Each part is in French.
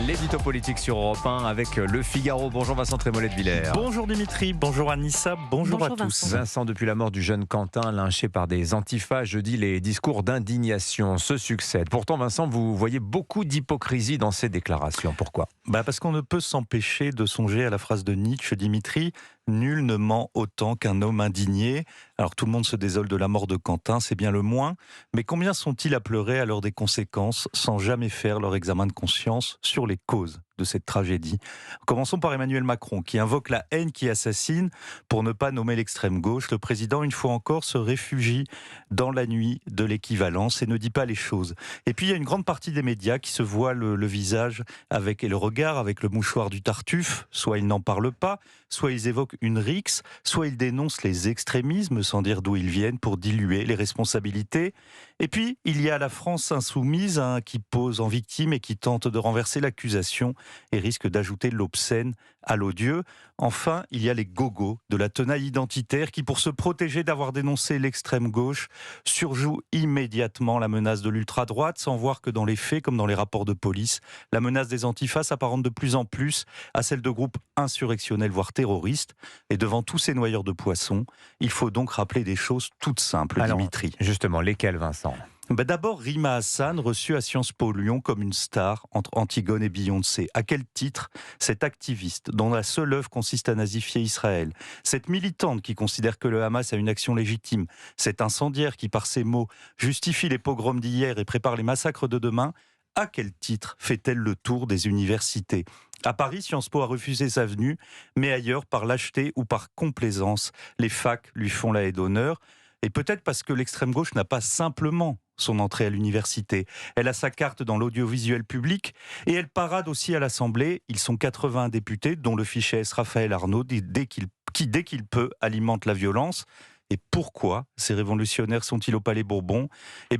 L'édito politique sur Europe 1 avec Le Figaro. Bonjour Vincent Trémollet de Villers. Bonjour Dimitri, bonjour Anissa, bonjour à tous. Vincent, depuis la mort du jeune Quentin, lynché par des antifas, jeudi, les discours d'indignation se succèdent. Pourtant, Vincent, vous voyez beaucoup d'hypocrisie dans ces déclarations. Pourquoi ? Parce qu'on ne peut s'empêcher de songer à la phrase de Nietzsche, Dimitri. Nul ne ment autant qu'un homme indigné. Alors tout le monde se désole de la mort de Quentin, c'est bien le moins. Mais combien sont-ils à pleurer à l'heure des conséquences sans jamais faire leur examen de conscience sur les causes de cette tragédie ? Commençons par Emmanuel Macron, qui invoque la haine qui assassine pour ne pas nommer l'extrême gauche. Le président, une fois encore, se réfugie dans la nuit de l'équivalence et ne dit pas les choses. Et puis il y a une grande partie des médias qui se voilent le visage et le regard avec le mouchoir du Tartuffe. Soit ils n'en parlent pas, soit ils évoquent une rixe, soit ils dénoncent les extrémismes sans dire d'où ils viennent pour diluer les responsabilités. Et puis, il y a la France insoumise qui pose en victime et qui tente de renverser l'accusation et risque d'ajouter l'obscène à l'odieux. Enfin, il y a les gogos de la tenaille identitaire qui, pour se protéger d'avoir dénoncé l'extrême gauche, surjouent immédiatement la menace de l'ultra-droite sans voir que dans les faits, comme dans les rapports de police, la menace des antifas s'apparente de plus en plus à celle de groupes insurrectionnels, voire terroristes. Et devant tous ces noyeurs de poissons, il faut donc rappeler des choses toutes simples, Dimitri. Justement, lesquelles, Vincent ? D'abord, Rima Hassan, reçue à Sciences Po Lyon comme une star entre Antigone et Beyoncé. À quel titre cette activiste, dont la seule œuvre consiste à nazifier Israël, cette militante qui considère que le Hamas a une action légitime, cet incendiaire qui, par ses mots, justifie les pogroms d'hier et prépare les massacres de demain, à quel titre fait-elle le tour des universités ? À Paris, Sciences Po a refusé sa venue, mais ailleurs, par lâcheté ou par complaisance, les facs lui font la haie d'honneur. Et peut-être parce que l'extrême gauche n'a pas simplement son entrée à l'université. Elle a sa carte dans l'audiovisuel public et elle parade aussi à l'Assemblée. Ils sont 80 députés, dont le fiché S. Raphaël Arnaud, qui, dès qu'il peut, alimente la violence. Et pourquoi ces révolutionnaires sont-ils au Palais Bourbon ?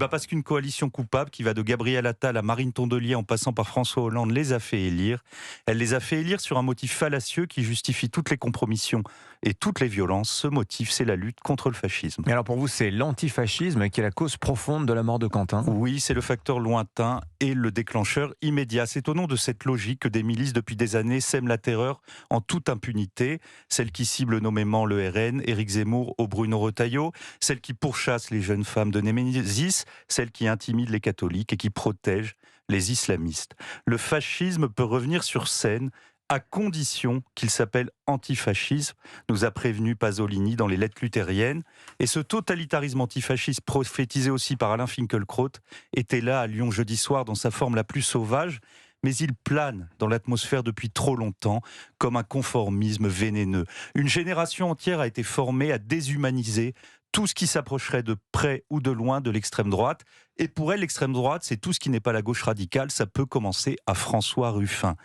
Parce qu'une coalition coupable qui va de Gabriel Attal à Marine Tondelier en passant par François Hollande les a fait élire. Elle les a fait élire sur un motif fallacieux qui justifie toutes les compromissions et toutes les violences. Ce motif, c'est la lutte contre le fascisme. Mais alors pour vous, c'est l'antifascisme qui est la cause profonde de la mort de Quentin ? Oui, c'est le facteur lointain et le déclencheur immédiat. C'est au nom de cette logique que des milices depuis des années sèment la terreur en toute impunité. Celles qui ciblent nommément le RN, Éric Zemmour au Bruno Retailleau, celles qui pourchassent les jeunes femmes de Némésis, celles qui intimident les catholiques et qui protègent les islamistes. Le fascisme peut revenir sur scène à condition qu'il s'appelle antifascisme, nous a prévenu Pasolini dans les lettres luthériennes. Et ce totalitarisme antifasciste prophétisé aussi par Alain Finkielkraut était là à Lyon jeudi soir dans sa forme la plus sauvage, mais il plane dans l'atmosphère depuis trop longtemps comme un conformisme vénéneux. Une génération entière a été formée à déshumaniser tout ce qui s'approcherait de près ou de loin de l'extrême droite. Et pour elle, l'extrême droite, c'est tout ce qui n'est pas la gauche radicale. Ça peut commencer à François Ruffin.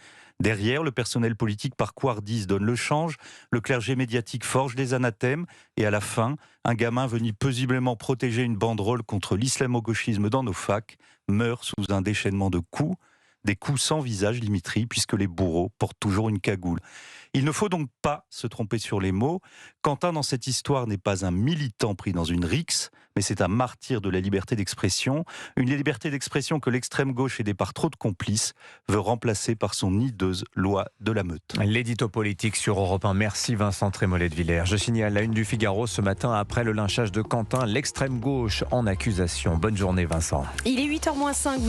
Derrière, le personnel politique par couardise donne le change, le clergé médiatique forge des anathèmes, et à la fin, un gamin venu paisiblement protéger une banderole contre l'islamo-gauchisme dans nos facs meurt sous un déchaînement de coups, des coups sans visage, Dimitri, puisque les bourreaux portent toujours une cagoule. Il ne faut donc pas se tromper sur les mots. Quentin, dans cette histoire, n'est pas un militant pris dans une rixe, mais c'est un martyr de la liberté d'expression. Une liberté d'expression que l'extrême gauche, aidée par trop de complices, veut remplacer par son hideuse loi de la meute. L'édito politique sur Europe 1. Merci Vincent Trémollet de Villers. Je signale la une du Figaro ce matin, après le lynchage de Quentin, l'extrême gauche en accusation. Bonne journée Vincent. Il est 8h moins 5.